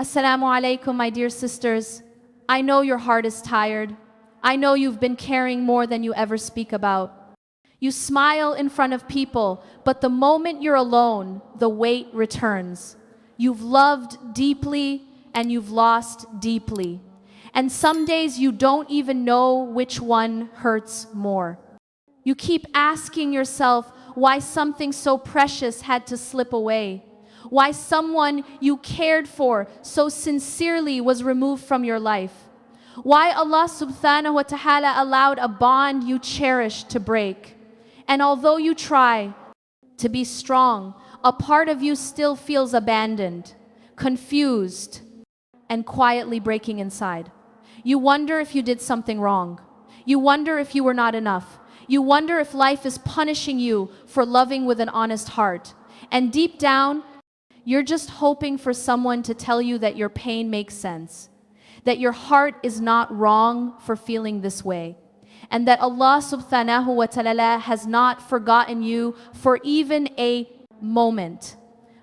Assalamu alaikum, my dear sisters. I know your heart is tired. I know you've been carrying more than you ever speak about. You smile in front of people, but the moment you're alone, the weight returns. You've loved deeply and you've lost deeply. And some days you don't even know which one hurts more. You keep asking yourself why something so precious had to slip away. Why someone you cared for so sincerely was removed from your life. Why Allah subhanahu wa ta'ala allowed a bond you cherished to break. And although you try to be strong, a part of you still feels abandoned, confused, and quietly breaking inside. You wonder if you did something wrong. You wonder if you were not enough. You wonder if life is punishing you for loving with an honest heart. And deep down, you're just hoping for someone to tell you that your pain makes sense, that your heart is not wrong for feeling this way, and that Allah subhanahu wa ta'ala has not forgotten you for even a moment.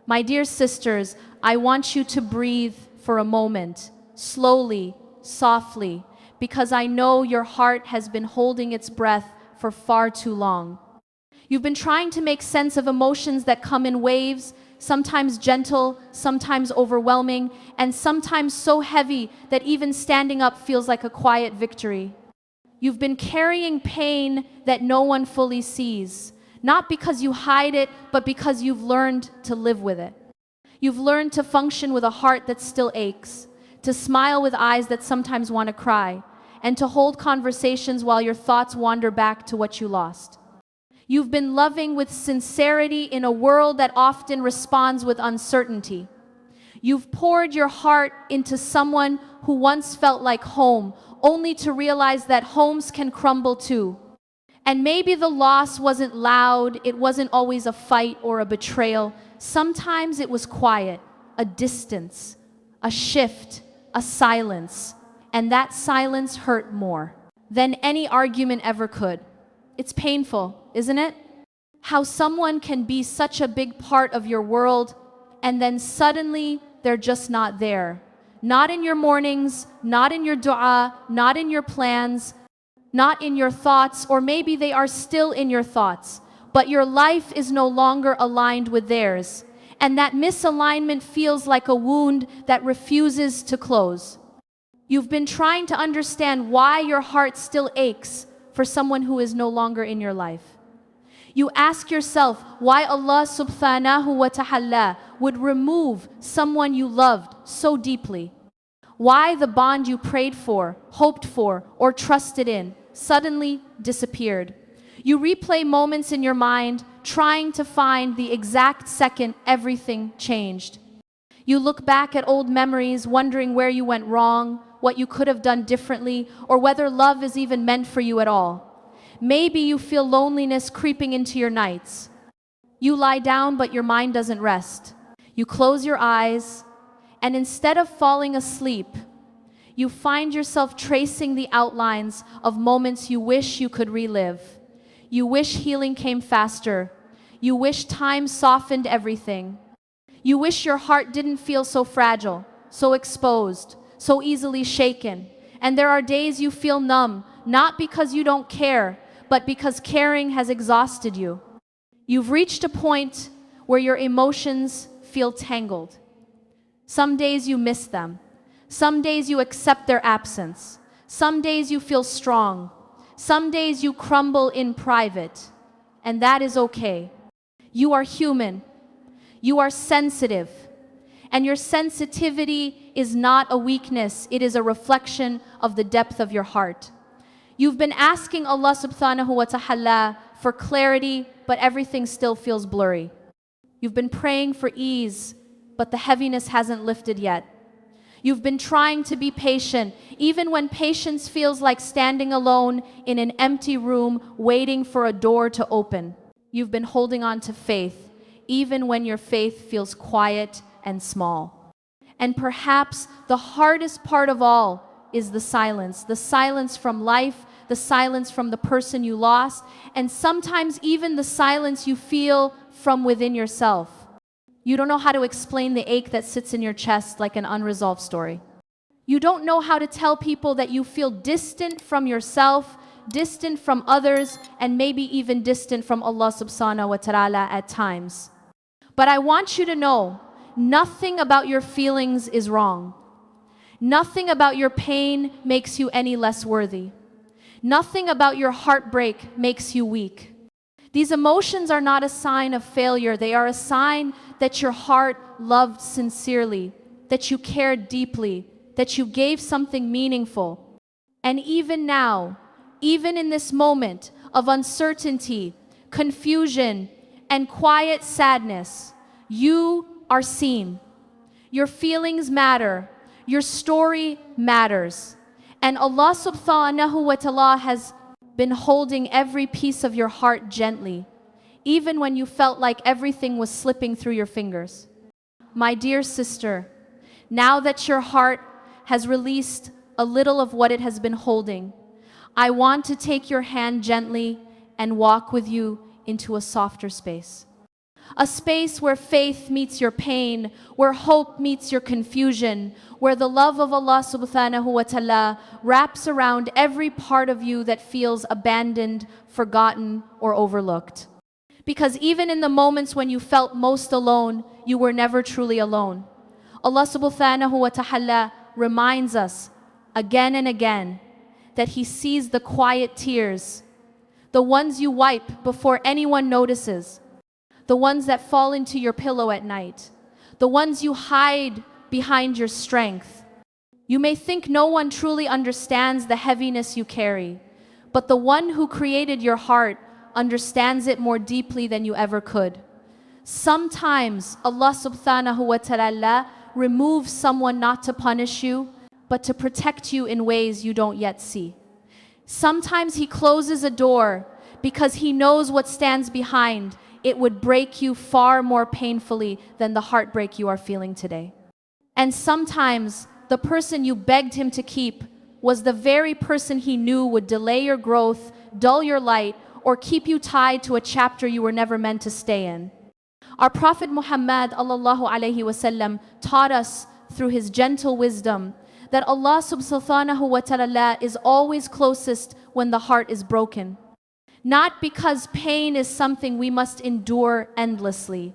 My dear sisters, I want you to breathe for a moment, slowly, softly, because I know your heart has been holding its breath for far too long. You've been trying to make sense of emotions that come in waves, sometimes gentle, sometimes overwhelming, and sometimes so heavy that even standing up feels like a quiet victory. You've been carrying pain that no one fully sees, not because you hide it, but because you've learned to live with it. You've learned to function with a heart that still aches, to smile with eyes that sometimes want to cry, and to hold conversations while your thoughts wander back to what you lost. You've been loving with sincerity in a world that often responds with uncertainty. You've poured your heart into someone who once felt like home, only to realize that homes can crumble too. And maybe the loss wasn't loud, it wasn't always a fight or a betrayal. Sometimes it was quiet, a distance, a shift, a silence. And that silence hurt more than any argument ever could. It's painful, isn't it? How someone can be such a big part of your world and then suddenly they're just not there. Not in your mornings, not in your dua, not in your plans, not in your thoughts, or maybe they are still in your thoughts, but your life is no longer aligned with theirs. And that misalignment feels like a wound that refuses to close. You've been trying to understand why your heart still aches for someone who is no longer in your life. You ask yourself why Allah subhanahu wa ta'ala would remove someone you loved so deeply. Why the bond you prayed for, hoped for, or trusted in suddenly disappeared. You replay moments in your mind, trying to find the exact second everything changed. You look back at old memories, wondering where you went wrong, what you could have done differently, or whether love is even meant for you at all. Maybe you feel loneliness creeping into your nights. You lie down, but your mind doesn't rest. You close your eyes, and instead of falling asleep, you find yourself tracing the outlines of moments you wish you could relive. You wish healing came faster. You wish time softened everything. You wish your heart didn't feel so fragile, so exposed, so easily shaken. And there are days you feel numb, not because you don't care, but because caring has exhausted you. You've reached a point where your emotions feel tangled. Some days you miss them. Some days you accept their absence. Some days you feel strong. Some days you crumble in private. And that is okay. You are human. You are sensitive. And your sensitivity is not a weakness, it is a reflection of the depth of your heart. You've been asking Allah subhanahu wa ta'ala for clarity, but everything still feels blurry. You've been praying for ease, but the heaviness hasn't lifted yet. You've been trying to be patient, even when patience feels like standing alone in an empty room waiting for a door to open. You've been holding on to faith, even when your faith feels quiet and small. And perhaps the hardest part of all is the silence from life, the silence from the person you lost, and sometimes even the silence you feel from within yourself. You don't know how to explain the ache that sits in your chest like an unresolved story. You don't know how to tell people that you feel distant from yourself, distant from others, and maybe even distant from Allah subhanahu wa ta'ala at times. But I want you to know, nothing about your feelings is wrong. Nothing about your pain makes you any less worthy. Nothing about your heartbreak makes you weak. These emotions are not a sign of failure. They are a sign that your heart loved sincerely, that you cared deeply, that you gave something meaningful. And even now, even in this moment of uncertainty, confusion, and quiet sadness, you are seen. Your feelings matter. Your story matters. And Allah subhanahu wa ta'ala has been holding every piece of your heart gently, even when you felt like everything was slipping through your fingers. My dear sister, now that your heart has released a little of what it has been holding, I want to take your hand gently and walk with you into a softer space. A space where faith meets your pain, where hope meets your confusion, where the love of Allah subhanahu wa ta'ala wraps around every part of you that feels abandoned, forgotten, or overlooked. Because even in the moments when you felt most alone, you were never truly alone. Allah subhanahu wa ta'ala reminds us again and again that He sees the quiet tears, the ones you wipe before anyone notices, the ones that fall into your pillow at night, the ones you hide behind your strength. You may think no one truly understands the heaviness you carry, but the one who created your heart understands it more deeply than you ever could. Sometimes Allah subhanahu wa ta'ala removes someone not to punish you, but to protect you in ways you don't yet see. Sometimes He closes a door because He knows what stands behind. It would break you far more painfully than the heartbreak you are feeling today. And sometimes the person you begged Him to keep was the very person He knew would delay your growth, dull your light, or keep you tied to a chapter you were never meant to stay in. Our Prophet Muhammad sallallahu alaihi wasallam taught us through his gentle wisdom that Allah subhanahu wa ta'ala is always closest when the heart is broken. Not because pain is something we must endure endlessly,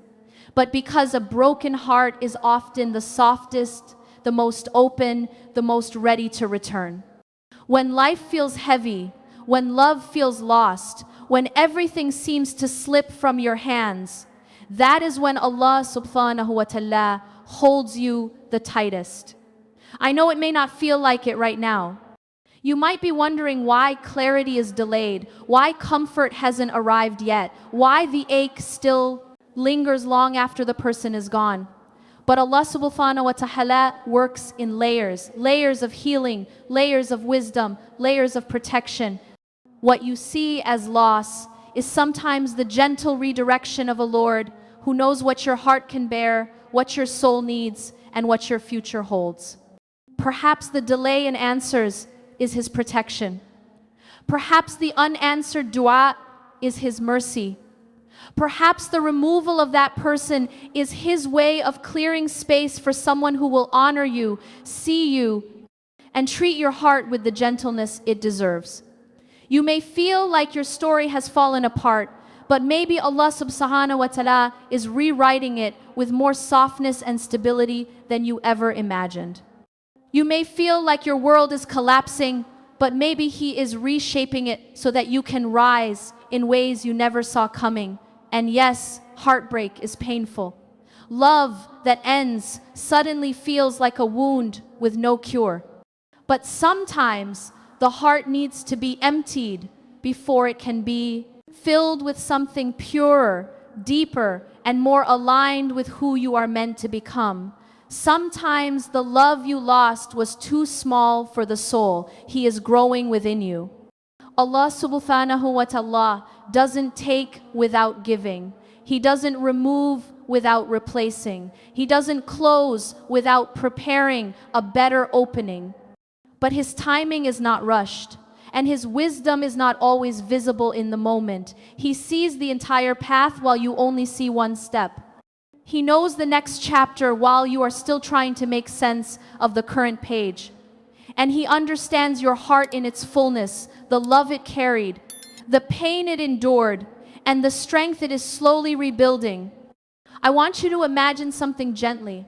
but because a broken heart is often the softest, the most open, the most ready to return. When life feels heavy, when love feels lost, when everything seems to slip from your hands, that is when Allah subhanahu wa ta'ala holds you the tightest. I know it may not feel like it right now. You might be wondering why clarity is delayed, why comfort hasn't arrived yet, why the ache still lingers long after the person is gone. But Allah subhanahu wa ta'ala works in layers, layers of healing, layers of wisdom, layers of protection. What you see as loss is sometimes the gentle redirection of a Lord who knows what your heart can bear, what your soul needs, and what your future holds. Perhaps the delay in answers is His protection. Perhaps the unanswered dua is His mercy. Perhaps the removal of that person is His way of clearing space for someone who will honor you, see you, and treat your heart with the gentleness it deserves. You may feel like your story has fallen apart, but maybe Allah subhanahu wa ta'ala is rewriting it with more softness and stability than you ever imagined. You may feel like your world is collapsing, but maybe He is reshaping it so that you can rise in ways you never saw coming. And yes, heartbreak is painful. Love that ends suddenly feels like a wound with no cure. But sometimes the heart needs to be emptied before it can be filled with something purer, deeper, and more aligned with who you are meant to become. Sometimes the love you lost was too small for the soul. He is growing within you. Allah subhanahu wa ta'ala doesn't take without giving. He doesn't remove without replacing. He doesn't close without preparing a better opening. But His timing is not rushed, and His wisdom is not always visible in the moment. He sees the entire path while you only see one step. He knows the next chapter while you are still trying to make sense of the current page. And He understands your heart in its fullness, the love it carried, the pain it endured, and the strength it is slowly rebuilding. I want you to imagine something gently.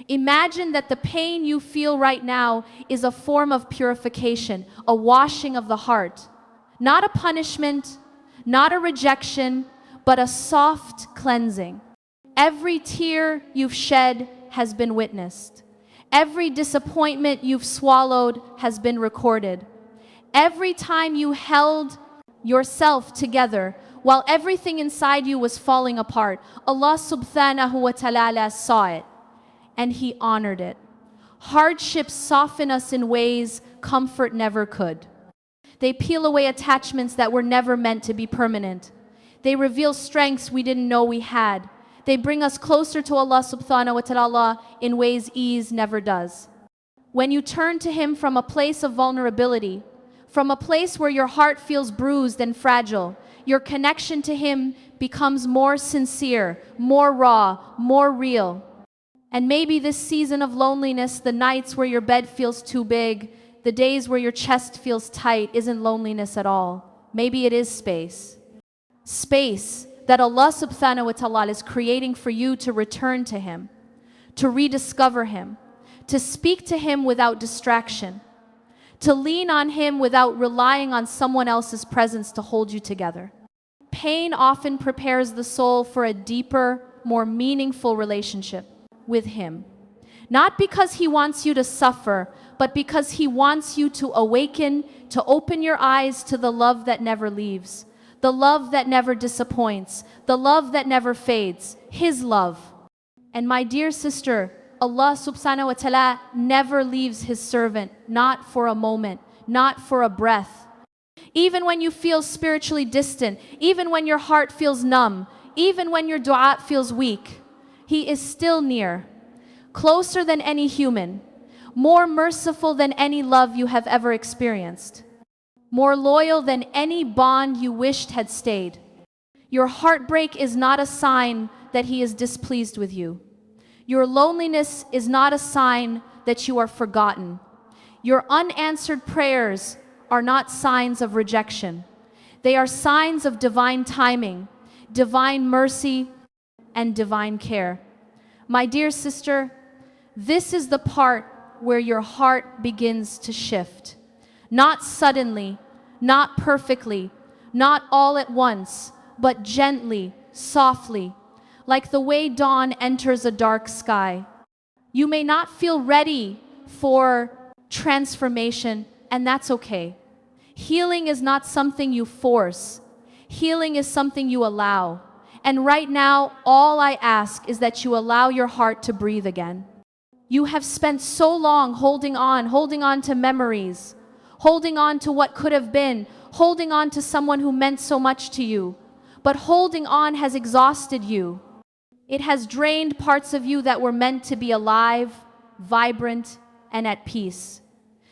Imagine that the pain you feel right now is a form of purification, a washing of the heart. Not a punishment, not a rejection, but a soft cleansing. Every tear you've shed has been witnessed. Every disappointment you've swallowed has been recorded. Every time you held yourself together while everything inside you was falling apart, Allah subhanahu wa ta'ala saw it and He honored it. Hardships soften us in ways comfort never could. They peel away attachments that were never meant to be permanent. They reveal strengths we didn't know we had. They bring us closer to Allah subhanahu wa ta'ala in ways ease never does. When you turn to Him from a place of vulnerability, from a place where your heart feels bruised and fragile, your connection to Him becomes more sincere, more raw, more real. And maybe this season of loneliness, the nights where your bed feels too big, the days where your chest feels tight, isn't loneliness at all. Maybe it is space. Space that Allah subhanahu wa ta'ala is creating for you to return to Him, to rediscover Him, to speak to Him without distraction, to lean on Him without relying on someone else's presence to hold you together. Pain often prepares the soul for a deeper, more meaningful relationship with Him. Not because He wants you to suffer, but because He wants you to awaken, to open your eyes to the love that never leaves, the love that never disappoints, the love that never fades, His love. And my dear sister, Allah subhanahu wa ta'ala never leaves His servant, not for a moment, not for a breath. Even when you feel spiritually distant, even when your heart feels numb, even when your dua feels weak, He is still near, closer than any human, more merciful than any love you have ever experienced, more loyal than any bond you wished had stayed. Your heartbreak is not a sign that He is displeased with you. Your loneliness is not a sign that you are forgotten. Your unanswered prayers are not signs of rejection. They are signs of divine timing, divine mercy, and divine care. My dear sister, this is the part where your heart begins to shift. Not suddenly, not perfectly, not all at once, but gently, softly, like the way dawn enters a dark sky. You may not feel ready for transformation, and that's okay. Healing is not something you force. Healing is something you allow. And right now, all I ask is that you allow your heart to breathe again. You have spent so long holding on to memories, holding on to what could have been, holding on to someone who meant so much to you. But holding on has exhausted you. It has drained parts of you that were meant to be alive, vibrant, and at peace.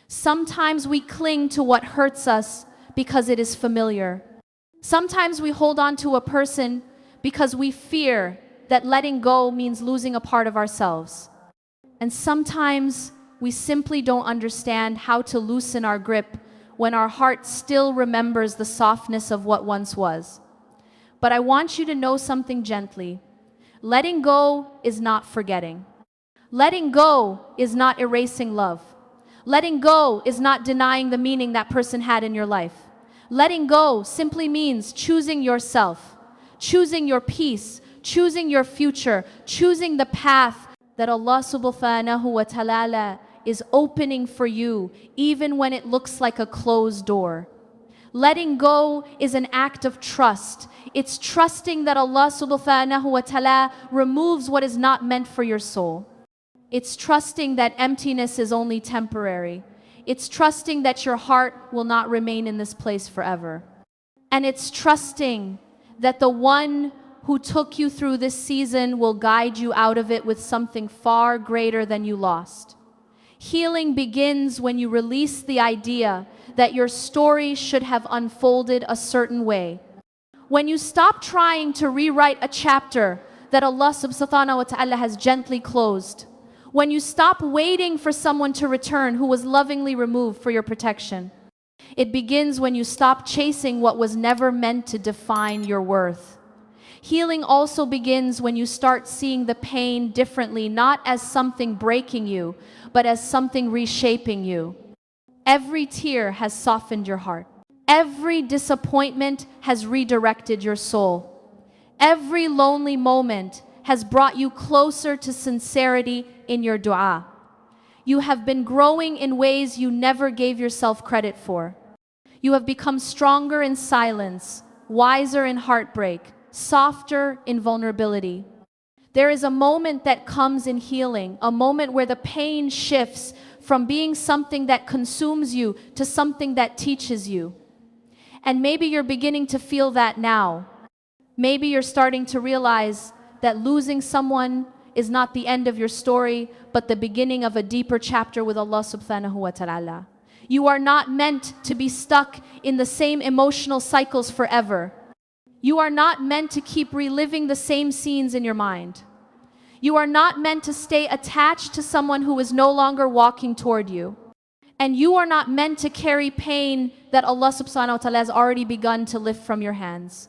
Sometimes we cling to what hurts us because it is familiar. Sometimes we hold on to a person because we fear that letting go means losing a part of ourselves. And sometimes we simply don't understand how to loosen our grip when our heart still remembers the softness of what once was. But I want you to know something gently. Letting go is not forgetting. Letting go is not erasing love. Letting go is not denying the meaning that person had in your life. Letting go simply means choosing yourself, choosing your peace, choosing your future, choosing the path that Allah subhanahu wa ta'ala is opening for you, even when it looks like a closed door. Letting go is an act of trust. It's trusting that Allah subhanahu wa ta'ala removes what is not meant for your soul. It's trusting that emptiness is only temporary. It's trusting that your heart will not remain in this place forever. And it's trusting that the one who took you through this season will guide you out of it with something far greater than you lost. Healing begins when you release the idea that your story should have unfolded a certain way. When you stop trying to rewrite a chapter that Allah subhanahu wa ta'ala has gently closed. When you stop waiting for someone to return who was lovingly removed for your protection. It begins when you stop chasing what was never meant to define your worth. Healing also begins when you start seeing the pain differently, not as something breaking you, but as something reshaping you. Every tear has softened your heart. Every disappointment has redirected your soul. Every lonely moment has brought you closer to sincerity in your dua. You have been growing in ways you never gave yourself credit for. You have become stronger in silence, wiser in heartbreak, softer in vulnerability. There is a moment that comes in healing, a moment where the pain shifts from being something that consumes you to something that teaches you. And maybe you're beginning to feel that now. Maybe you're starting to realize that losing someone is not the end of your story, but the beginning of a deeper chapter with Allah subhanahu wa ta'ala. You are not meant to be stuck in the same emotional cycles forever. You are not meant to keep reliving the same scenes in your mind. You are not meant to stay attached to someone who is no longer walking toward you. And you are not meant to carry pain that Allah subhanahu wa ta'ala has already begun to lift from your hands.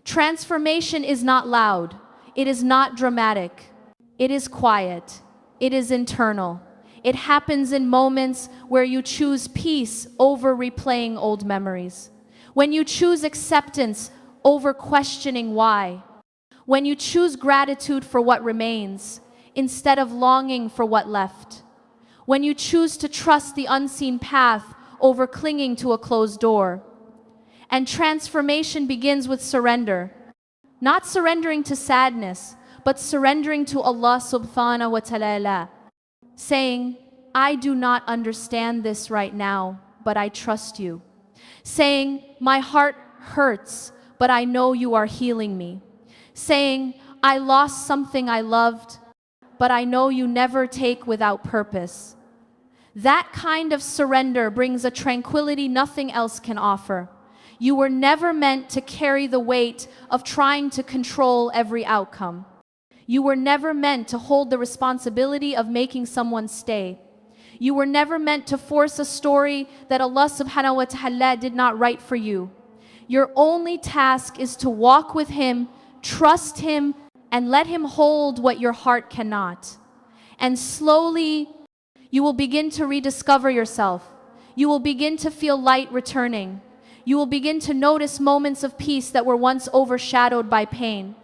Transformation is not loud. It is not dramatic. It is quiet. It is internal. It happens in moments where you choose peace over replaying old memories. When you choose acceptance over questioning why. When you choose gratitude for what remains instead of longing for what left. When you choose to trust the unseen path over clinging to a closed door. And transformation begins with surrender. Not surrendering to sadness, but surrendering to Allah subhanahu wa ta'ala. Saying, I do not understand this right now, but I trust you. Saying, my heart hurts, but I know you are healing me. Saying, I lost something I loved, but I know you never take without purpose. That kind of surrender brings a tranquility nothing else can offer. You were never meant to carry the weight of trying to control every outcome. You were never meant to hold the responsibility of making someone stay. You were never meant to force a story that Allah subhanahu wa ta'ala did not write for you. Your only task is to walk with Him, trust Him, and let Him hold what your heart cannot. And slowly, you will begin to rediscover yourself. You will begin to feel light returning. You will begin to notice moments of peace that were once overshadowed by pain.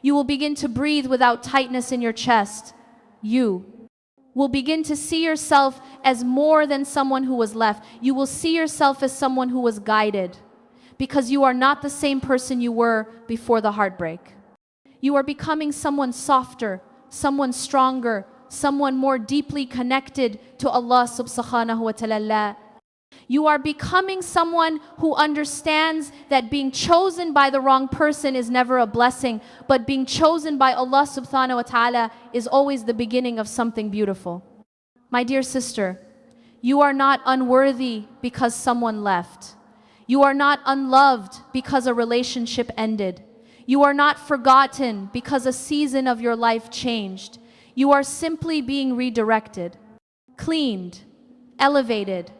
You will begin to breathe without tightness in your chest. You will begin to see yourself as more than someone who was left. You will see yourself as someone who was guided, because you are not the same person you were before the heartbreak. You are becoming someone softer, someone stronger, someone more deeply connected to Allah subhanahu wa ta'ala. You are becoming someone who understands that being chosen by the wrong person is never a blessing, but being chosen by Allah subhanahu wa ta'ala is always the beginning of something beautiful. My dear sister, you are not unworthy because someone left. You are not unloved because a relationship ended. You are not forgotten because a season of your life changed. You are simply being redirected, cleaned, elevated.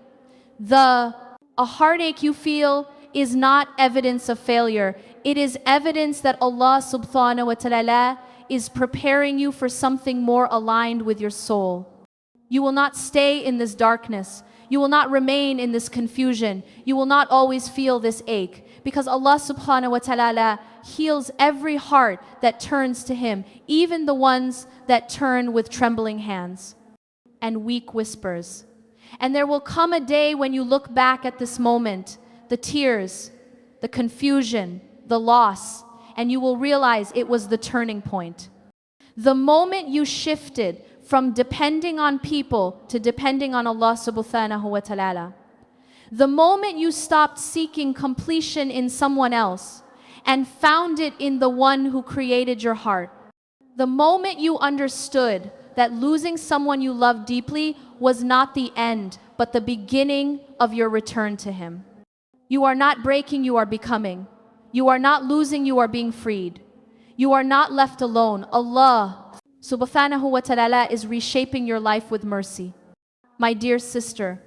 A heartache you feel is not evidence of failure. It is evidence that Allah subhanahu wa ta'ala is preparing you for something more aligned with your soul. You will not stay in this darkness. You will not remain in this confusion. You will not always feel this ache, because Allah subhanahu wa ta'ala heals every heart that turns to Him, even the ones that turn with trembling hands and weak whispers. And there will come a day when you look back at this moment, the tears, the confusion, the loss, and you will realize it was the turning point. The moment you shifted from depending on people to depending on Allah subhanahu wa ta'ala. The moment you stopped seeking completion in someone else and found it in the one who created your heart. The moment you understood that losing someone you loved deeply was not the end, but the beginning of your return to Him. You are not breaking, you are becoming. You are not losing, you are being freed. You are not left alone. Allah subhanahu wa ta'ala is reshaping your life with mercy. My dear sister,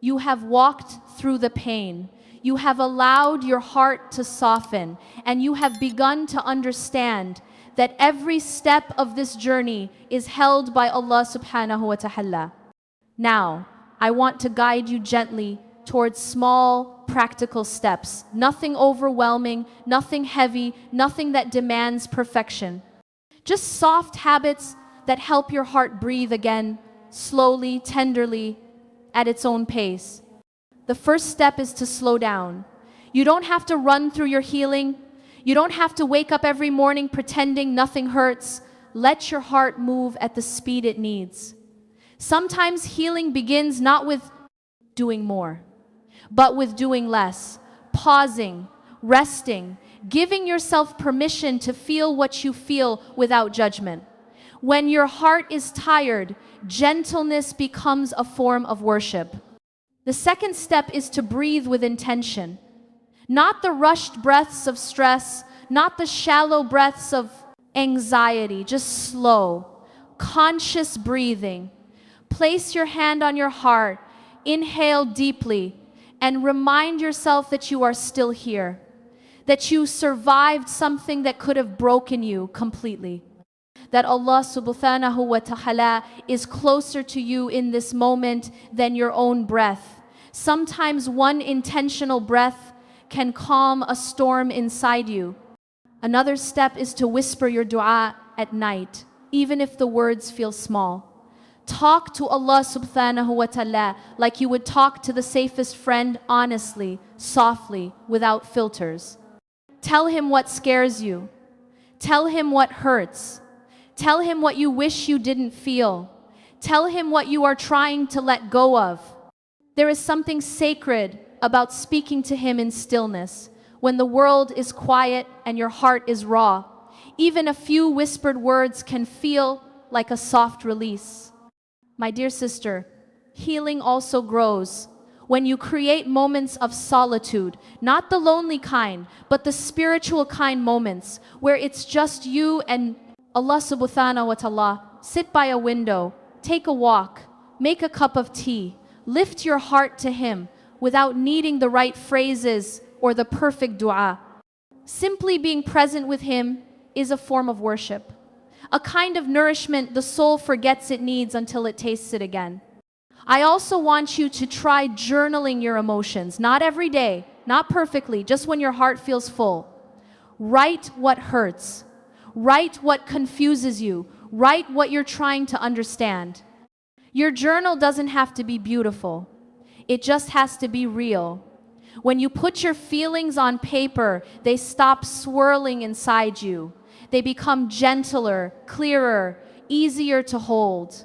you have walked through the pain. You have allowed your heart to soften, and you have begun to understand that every step of this journey is held by Allah subhanahu wa ta'ala. Now, I want to guide you gently towards small, practical steps. Nothing overwhelming, nothing heavy, nothing that demands perfection. Just soft habits that help your heart breathe again, slowly, tenderly, at its own pace. The first step is to slow down. You don't have to run through your healing. You don't have to wake up every morning pretending nothing hurts. Let your heart move at the speed it needs. Sometimes healing begins not with doing more, but with doing less, pausing, resting, giving yourself permission to feel what you feel without judgment. When your heart is tired, gentleness becomes a form of worship. The second step is to breathe with intention. Not the rushed breaths of stress, not the shallow breaths of anxiety, just slow, conscious breathing. Place your hand on your heart, inhale deeply, and remind yourself that you are still here, that you survived something that could have broken you completely, that Allah subhanahu wa ta'ala is closer to you in this moment than your own breath. Sometimes one intentional breath can calm a storm inside you. Another step is to whisper your dua at night, even if the words feel small. Talk to Allah subhanahu wa ta'ala like you would talk to the safest friend, honestly, softly, without filters. Tell Him what scares you. Tell Him what hurts. Tell Him what you wish you didn't feel. Tell Him what you are trying to let go of. There is something sacred about speaking to Him in stillness, when the world is quiet and your heart is raw. Even a few whispered words can feel like a soft release. My dear sister, healing also grows when you create moments of solitude, not the lonely kind, but the spiritual kind moments where it's just you and Allah subhanahu wa ta'ala. Sit by a window, take a walk, make a cup of tea, lift your heart to Him without needing the right phrases or the perfect dua. Simply being present with Him is a form of worship, a kind of nourishment the soul forgets it needs until it tastes it again. I also want you to try journaling your emotions, not every day, not perfectly, just when your heart feels full. Write what hurts. Write what confuses you. Write what you're trying to understand. Your journal doesn't have to be beautiful. It just has to be real. When you put your feelings on paper, they stop swirling inside you. They become gentler, clearer, easier to hold.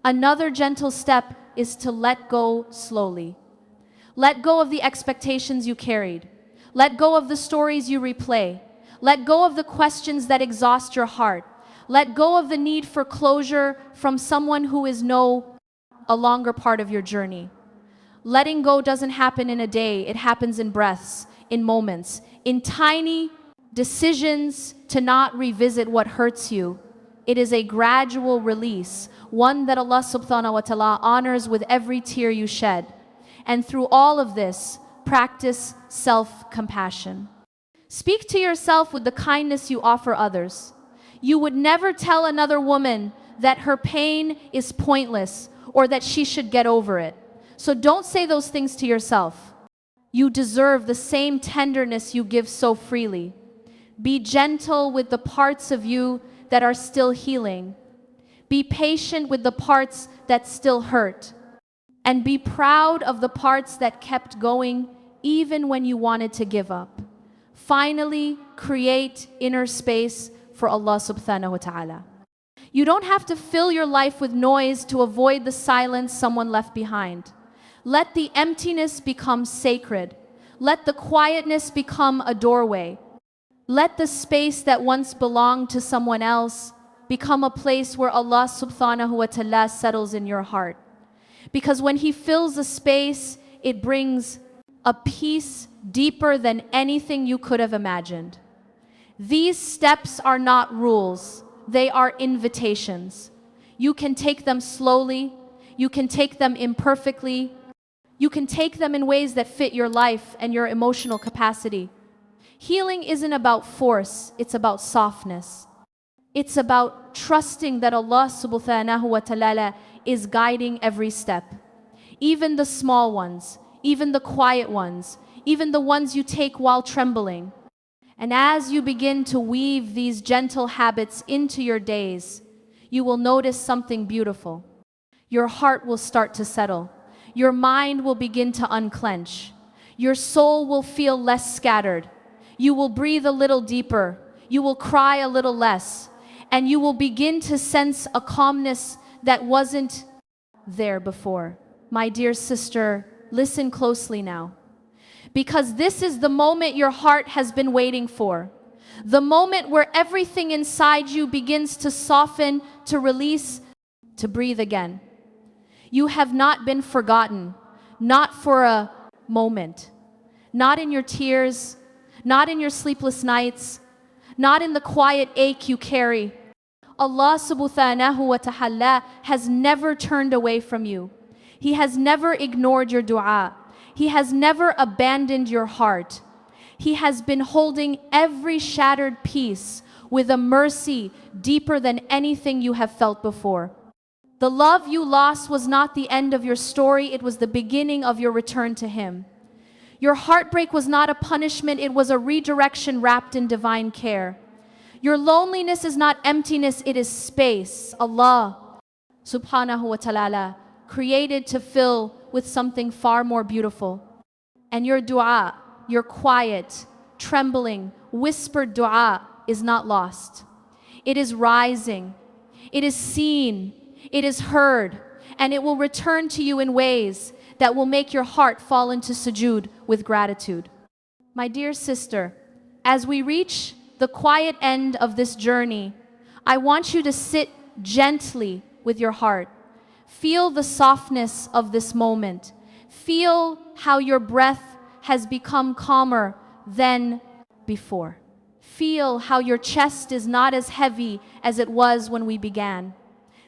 Another gentle step is to let go slowly. Let go of the expectations you carried. Let go of the stories you replay. Let go of the questions that exhaust your heart. Let go of the need for closure from someone who is no longer part of your journey. Letting go doesn't happen in a day. It happens in breaths, in moments, in tiny decisions to not revisit what hurts you. It is a gradual release, one that Allah subhanahu wa ta'ala honors with every tear you shed. And through all of this, practice self-compassion. Speak to yourself with the kindness you offer others. You would never tell another woman that her pain is pointless or that she should get over it. So don't say those things to yourself. You deserve the same tenderness you give so freely. Be gentle with the parts of you that are still healing. Be patient with the parts that still hurt. And be proud of the parts that kept going even when you wanted to give up. Finally, create inner space for Allah subhanahu wa ta'ala. You don't have to fill your life with noise to avoid the silence someone left behind. Let the emptiness become sacred. Let the quietness become a doorway. Let the space that once belonged to someone else become a place where Allah subhanahu wa ta'ala settles in your heart. Because when He fills a space, it brings a peace deeper than anything you could have imagined. These steps are not rules, they are invitations. You can take them slowly, you can take them imperfectly, you can take them in ways that fit your life and your emotional capacity. Healing isn't about force, it's about softness. It's about trusting that Allah subhanahu wa ta'ala is guiding every step. Even the small ones, even the quiet ones, even the ones you take while trembling. And as you begin to weave these gentle habits into your days, you will notice something beautiful. Your heart will start to settle. Your mind will begin to unclench. Your soul will feel less scattered. You will breathe a little deeper. You will cry a little less. And you will begin to sense a calmness that wasn't there before. My dear sister, listen closely now. Because this is the moment your heart has been waiting for. The moment where everything inside you begins to soften, to release, to breathe again. You have not been forgotten, not for a moment, not in your tears, not in your sleepless nights, not in the quiet ache you carry. Allah subhanahu wa ta'ala has never turned away from you. He has never ignored your dua. He has never abandoned your heart. He has been holding every shattered piece with a mercy deeper than anything you have felt before. The love you lost was not the end of your story, it was the beginning of your return to Him. Your heartbreak was not a punishment, it was a redirection wrapped in divine care. Your loneliness is not emptiness, it is space. Allah subhanahu wa ta'ala created to fill with something far more beautiful. And your dua, your quiet, trembling, whispered dua is not lost. It is rising, it is seen, it is heard, and it will return to you in ways that will make your heart fall into sujood with gratitude. My dear sister, as we reach the quiet end of this journey, I want you to sit gently with your heart. Feel the softness of this moment. Feel how your breath has become calmer than before. Feel how your chest is not as heavy as it was when we began.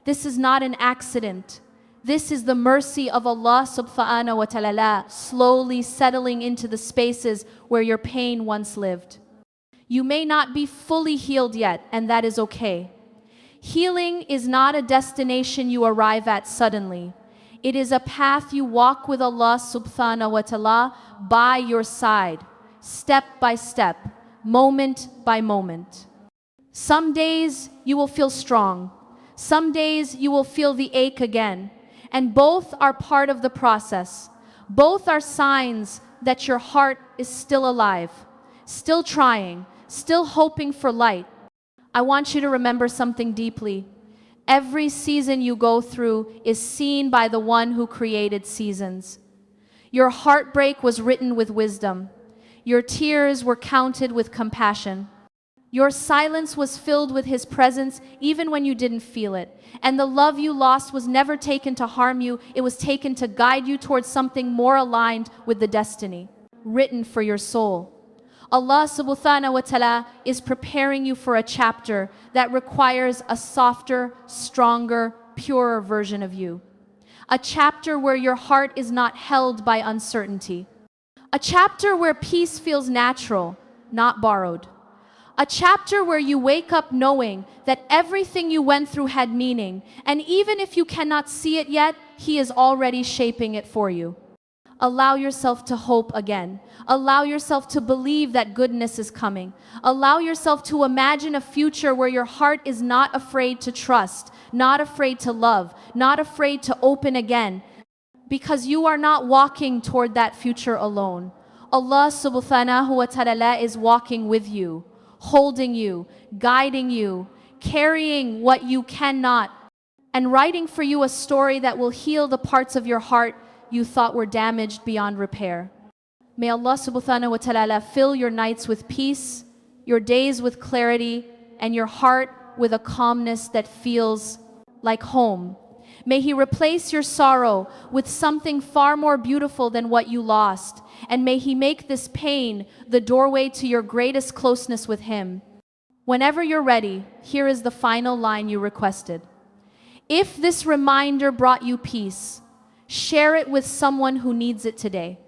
This is not an accident. This is the mercy of Allah subhanahu wa ta'ala slowly settling into the spaces where your pain once lived. You may not be fully healed yet, and that is okay. Healing is not a destination you arrive at suddenly. It is a path you walk with Allah subhanahu wa ta'ala by your side, step by step, moment by moment. Some days you will feel strong. Some days you will feel the ache again. And both are part of the process. Both are signs that your heart is still alive, still trying, still hoping for light. I want you to remember something deeply. Every season you go through is seen by the one who created seasons. Your heartbreak was written with wisdom. Your tears were counted with compassion. Your silence was filled with His presence even when you didn't feel it. And the love you lost was never taken to harm you. It was taken to guide you towards something more aligned with the destiny written for your soul. Allah subhanahu wa ta'ala is preparing you for a chapter that requires a softer, stronger, purer version of you. A chapter where your heart is not held by uncertainty. A chapter where peace feels natural, not borrowed. A chapter where you wake up knowing that everything you went through had meaning, and even if you cannot see it yet, He is already shaping it for you. Allow yourself to hope again. Allow yourself to believe that goodness is coming. Allow yourself to imagine a future where your heart is not afraid to trust, not afraid to love, not afraid to open again, because you are not walking toward that future alone. Allah subhanahu wa ta'ala is walking with you, holding you, guiding you, carrying what you cannot, and writing for you a story that will heal the parts of your heart you thought were damaged beyond repair. May Allah subhanahu wa ta'ala fill your nights with peace, your days with clarity, and your heart with a calmness that feels like home. May He replace your sorrow with something far more beautiful than what you lost. And may He make this pain the doorway to your greatest closeness with Him. Whenever you're ready, here is the final line you requested. If this reminder brought you peace, share it with someone who needs it today.